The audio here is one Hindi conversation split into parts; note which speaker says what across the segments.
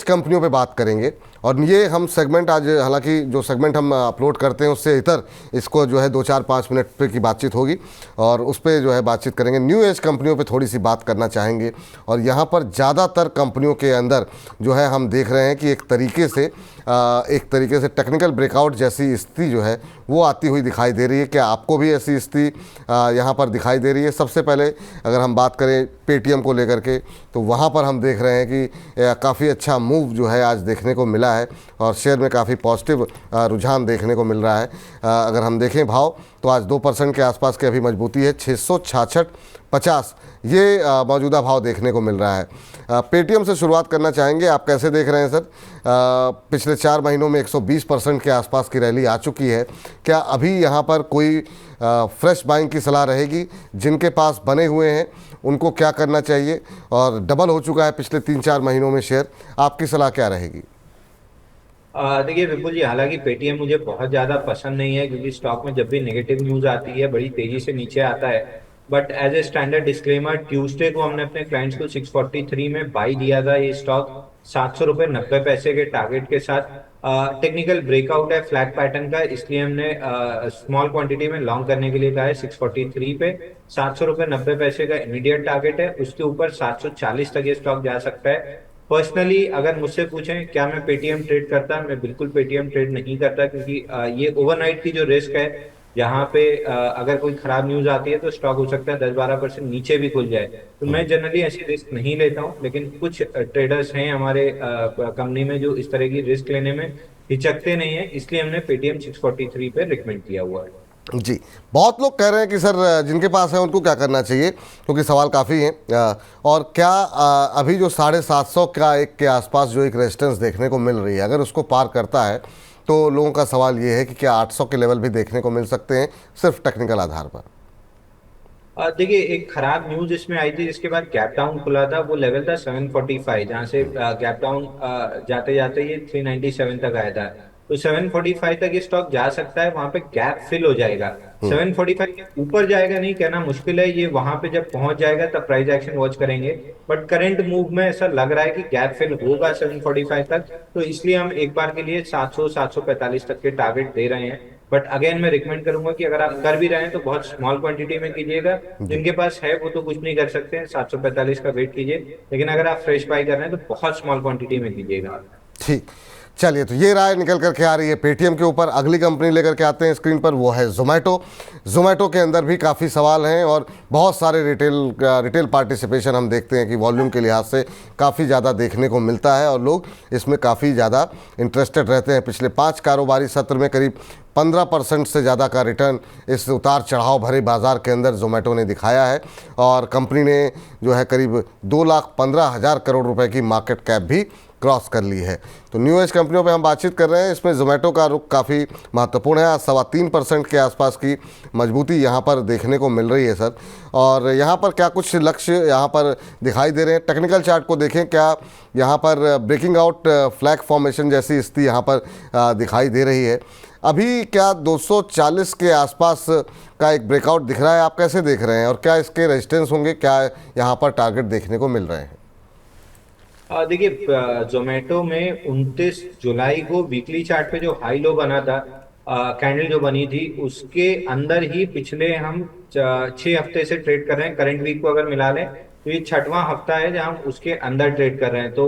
Speaker 1: कंपनियों पे बात करेंगे। और ये हम सेगमेंट आज, हालांकि जो सेगमेंट हम अपलोड करते हैं उससे इतर इसको जो है 2-4-5 मिनट पे की बातचीत होगी और उस पर जो है बातचीत करेंगे। न्यू एज कंपनियों पे थोड़ी सी बात करना चाहेंगे। और यहाँ पर ज़्यादातर कंपनियों के अंदर जो है हम देख रहे हैं कि एक तरीके से टेक्निकल ब्रेकआउट जैसी स्थिति जो है वो आती हुई दिखाई दे रही है। क्या आपको भी ऐसी स्थिति यहाँ पर दिखाई दे रही है? सबसे पहले अगर हम बात करें पेटीएम को लेकर के, तो वहाँ पर हम देख रहे हैं कि काफ़ी अच्छा मूव जो है आज देखने को मिला है और शेयर में काफ़ी पॉजिटिव रुझान देखने को मिल रहा है। अगर हम देखें भाव तो आज 2% के आसपास की अभी मजबूती है, 666.50 ये मौजूदा भाव देखने को मिल रहा है। पेटीएम से शुरुआत करना चाहेंगे, आप कैसे देख रहे हैं सर? पिछले 4 महीनों में 120% के आसपास की रैली आ चुकी है। क्या अभी यहाँ पर कोई फ्रेश बाइंग की सलाह रहेगी? जिनके पास बने हुए हैं उनको क्या करना चाहिए? और डबल हो चुका है पिछले 3-4 महीनों में शेयर, आपकी सलाह क्या रहेगी?
Speaker 2: देखिए विपुल जी, हालांकि पेटीएम मुझे बहुत ज्यादा पसंद नहीं है क्योंकि स्टॉक में जब भी नेगेटिव न्यूज आती है बड़ी तेजी से नीचे आता है। But as a standard disclaimer, Tuesday को हमने अपने क्लाइंट्स को 643 में बाई दिया था। ये स्टॉक 700 रुपये 90 पैसे के टारगेट के साथ टेक्निकल ब्रेकआउट है फ्लैग पैटर्न का, इसलिए हमने स्मॉल क्वांटिटी में लॉन्ग करने के लिए कहा है 643 पे। 700 रुपये 90 पैसे का इमीडिएट टारगेट है, उसके ऊपर 740 तक ये स्टॉक जा सकता है। पर्सनली अगर मुझसे पूछें क्या मैं पेटीएम ट्रेड करता, मैं बिल्कुल पेटीएम ट्रेड नहीं करता क्योंकि ये ओवरनाइट की जो रिस्क है, जहाँ पे अगर कोई खराब न्यूज आती है तो स्टॉक हो सकता है 10-12% नीचे भी खुल जाए। तो मैं जनरली ऐसी रिस्क नहीं लेता हूँ, लेकिन कुछ ट्रेडर्स हैं हमारे कंपनी में जो इस तरह की रिस्क लेने में हिचकते नहीं है, इसलिए हमने पेटीएम 643 पे रिकमेंड किया हुआ है।
Speaker 1: जी, बहुत लोग कह रहे हैं कि सर जिनके पास है उनको क्या करना चाहिए, क्योंकि सवाल काफ़ी हैं। और क्या अभी जो 750 का एक के आसपास जो एक रेजिस्टेंस देखने को मिल रही है, अगर उसको पार करता है तो लोगों का सवाल ये है कि क्या 800 के लेवल भी देखने को मिल सकते हैं सिर्फ टेक्निकल आधार पर?
Speaker 2: देखिए, एक खराब न्यूज इसमें आई थी जिसके बाद गैप डाउन खुला था, वो लेवल था 745, जहां से गैप डाउन जाते जाते ये 397 तक आया था। तो 745 तक ये स्टॉक जा सकता है, वहां पे गैप फिल हो जाएगा। 745 के ऊपर जाएगा नहीं कहना मुश्किल है, ये वहां पे जब पहुंच जाएगा तब प्राइस एक्शन वॉच करेंगे। बट करंट मूव में ऐसा लग रहा है कि गैप फिल होगा 745 तक, तो इसलिए हम एक बार के लिए 700-745 तक के टारगेट दे रहे हैं। बट अगेन मैं रिकमेंड करूंगा कि अगर आप कर भी रहे हैं तो बहुत स्मॉल क्वांटिटी में कीजिएगा। जिनके पास है वो तो कुछ नहीं कर सकते हैं, 745 का वेट कीजिए, लेकिन अगर आप फ्रेश बाई कर रहे हैं तो बहुत स्मॉल क्वांटिटी में कीजिएगा।
Speaker 1: ठीक, चलिए, तो ये राय निकल करके आ रही है पेटीएम के ऊपर। अगली कंपनी लेकर के आते हैं स्क्रीन पर, वो है जोमेटो। जोमेटो के अंदर भी काफ़ी सवाल हैं और बहुत सारे रिटेल पार्टिसिपेशन हम देखते हैं कि वॉल्यूम के लिहाज से काफ़ी ज़्यादा देखने को मिलता है और लोग इसमें काफ़ी ज़्यादा इंटरेस्टेड रहते हैं। पिछले 5 कारोबारी सत्र में करीब 15% से ज़्यादा का रिटर्न इस उतार चढ़ाव भरे बाज़ार के अंदर जोमेटो ने दिखाया है और कंपनी ने जो है करीब 2,15,000 करोड़ रुपए की मार्केट कैप भी क्रॉस कर ली है। तो न्यू एज कंपनियों पे हम बातचीत कर रहे हैं, इसमें जोमेटो का रुख काफ़ी महत्वपूर्ण है। 3.25% के आसपास की मजबूती यहाँ पर देखने को मिल रही है सर। और यहाँ पर क्या कुछ लक्ष्य यहाँ पर दिखाई दे रहे हैं? टेक्निकल चार्ट को देखें, क्या यहाँ पर ब्रेकिंग आउट फ्लैग फॉर्मेशन जैसी स्थिति यहाँ पर दिखाई दे रही है? अभी क्या 240 के आसपास का एक ब्रेकआउट दिख रहा है? आप कैसे देख रहे हैं और क्या इसके रेजिस्टेंस होंगे? क्या यहाँ पर टारगेट देखने को मिल रहे हैं?
Speaker 2: देखिए, जोमेटो में 29 जुलाई को वीकली चार्ट पे जो हाई लो बना था, कैंडल जो बनी थी उसके अंदर ही पिछले हम 6 हफ्ते से ट्रेड कर रहे हैं। करंट वीक को अगर मिला लें तो ये 6वां हफ्ता है जहां हम उसके अंदर ट्रेड कर रहे हैं। तो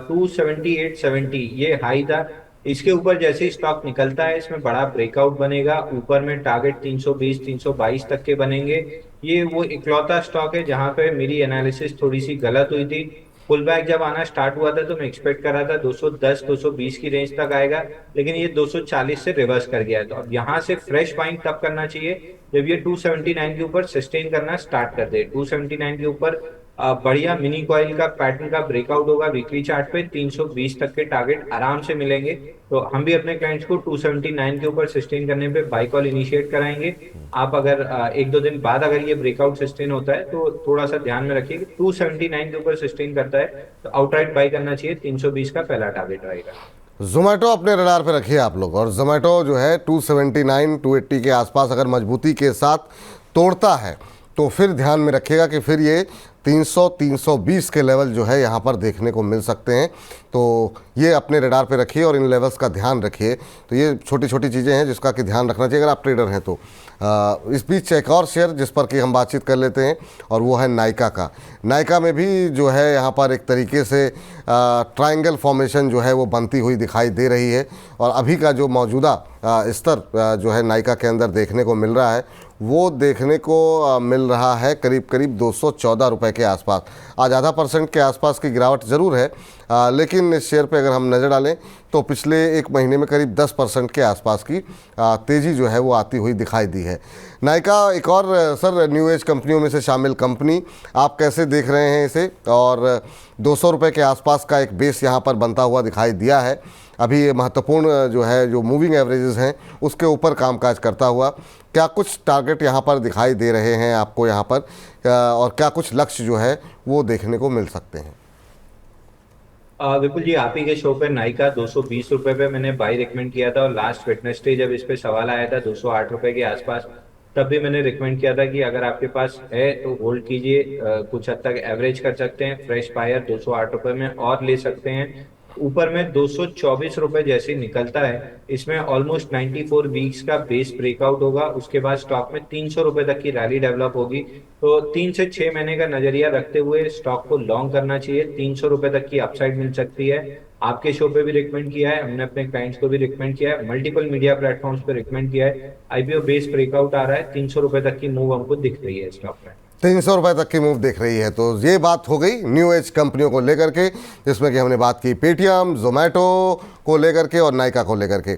Speaker 2: 278.70 ये हाई था। इसके ऊपर जैसे ही स्टॉक निकलता है इसमें बड़ा ब्रेकआउट बनेगा, ऊपर में टारगेट 320-322 तक के बनेंगे। ये वो इकलौता स्टॉक है जहां पे मेरी एनालिसिस थोड़ी सी गलत हुई थी। पुल बैक जब आना स्टार्ट हुआ था तो मैं एक्सपेक्ट कर रहा था 210-220 की रेंज तक आएगा, लेकिन ये 240 से रिवर्स कर गया है। तो अब यहाँ से फ्रेश बाइंग तब करना चाहिए जब ये 279 के ऊपर सस्टेन करना स्टार्ट कर दे। 279 के ऊपर बढ़िया मिनी कॉइल का पैटर्न का ब्रेकआउट होगा वीकली चार्ट पे, 320 तक के टारगेट आराम से मिलेंगे। तो हम भी अपने क्लाइंट्स को 279 के ऊपर सस्टेन करने पे बाई कॉल इनिशिएट कराएंगे। आप अगर 1-2 दिन बाद अगर ये ब्रेकआउट सस्टेन होता है तो थोड़ा सा ध्यान में रखिए कि 279 के ऊपर सस्टेन करता है तो आउटराइट बाई करना चाहिए। 320 का पहला टारगेट रहेगा।
Speaker 1: जोमेटो अपने रडार पे रखिए आप लोग। और जोमेटो जो है 279 280 के आसपास अगर मजबूती के साथ तोड़ता है तो फिर ध्यान में रखिएगा कि फिर ये 300-320 के लेवल जो है यहाँ पर देखने को मिल सकते हैं। तो ये अपने रडार पे रखिए और इन लेवल्स का ध्यान रखिए। तो ये छोटी छोटी चीज़ें हैं जिसका कि ध्यान रखना चाहिए अगर आप ट्रेडर हैं तो। इस बीच एक और शेयर जिस पर कि हम बातचीत कर लेते हैं और वो है नाइका का। नाइका में भी जो है यहाँ पर एक तरीके से ट्रायंगल फॉर्मेशन जो है वो बनती हुई दिखाई दे रही है और अभी का जो मौजूदा स्तर जो है नाइका के अंदर देखने को मिल रहा है वो देखने को मिल रहा है करीब करीब 214 रुपये के आसपास। आज आधा % के आसपास की गिरावट ज़रूर है, लेकिन इस शेयर पे अगर हम नज़र डालें तो पिछले एक महीने में करीब 10% के आसपास की तेज़ी जो है वो आती हुई दिखाई दी है। नाइका एक और सर न्यू एज कंपनियों में से शामिल कंपनी, आप कैसे देख रहे हैं इसे? और 200 रुपये के आसपास का एक बेस यहाँ पर बनता हुआ दिखाई दिया है। अभी ये महत्वपूर्ण जो है जो मूविंग एवरेजेस हैं उसके ऊपर कामकाज करता हुआ, क्या कुछ टारगेट यहाँ पर दिखाई दे रहे हैं आपको यहाँ पर, और क्या कुछ लक्ष्य जो है वो देखने को मिल सकते हैं?
Speaker 2: विपुल जी, आप ही के शो पे नाइका 220 रुपए पे मैंने बाई रिकमेंड किया था और लास्ट वेडनेसडे जब इस पे सवाल आया था 208 रुपए के आसपास, तब भी मैंने रिकमेंड किया था कि अगर आपके पास है तो होल्ड कीजिए। कुछ हद तक एवरेज कर सकते हैं, फ्रेश बायर 208 रुपए में और ले सकते हैं। ऊपर में 224 रुपए जैसे निकलता है, इसमें ऑलमोस्ट 94 वीक्स का बेस ब्रेकआउट होगा। उसके बाद स्टॉक में 300 रुपए तक की रैली डेवलप होगी। तो 3 से 6 महीने का नजरिया रखते हुए स्टॉक को लॉन्ग करना चाहिए। 300 रुपए तक की अपसाइड मिल सकती है। आपके शो पे भी रिकमेंड किया है, हमने अपने क्लाइंट्स को भी रिकमेंड किया है, मल्टीपल मीडिया प्लेटफॉर्म्स पे रिकमेंड किया है। आईपीओ बेस ब्रेकआउट आ रहा है, 300 रुपए तक की मूव हमको दिख रही है स्टॉक में।
Speaker 1: 300 रुपये तक की मूव दिख रही है। तो ये बात हो गई न्यू एज कंपनियों को लेकर के, जिसमें कि हमने बात की पेटीएम, जोमेटो को लेकर के और नाइका को लेकर के।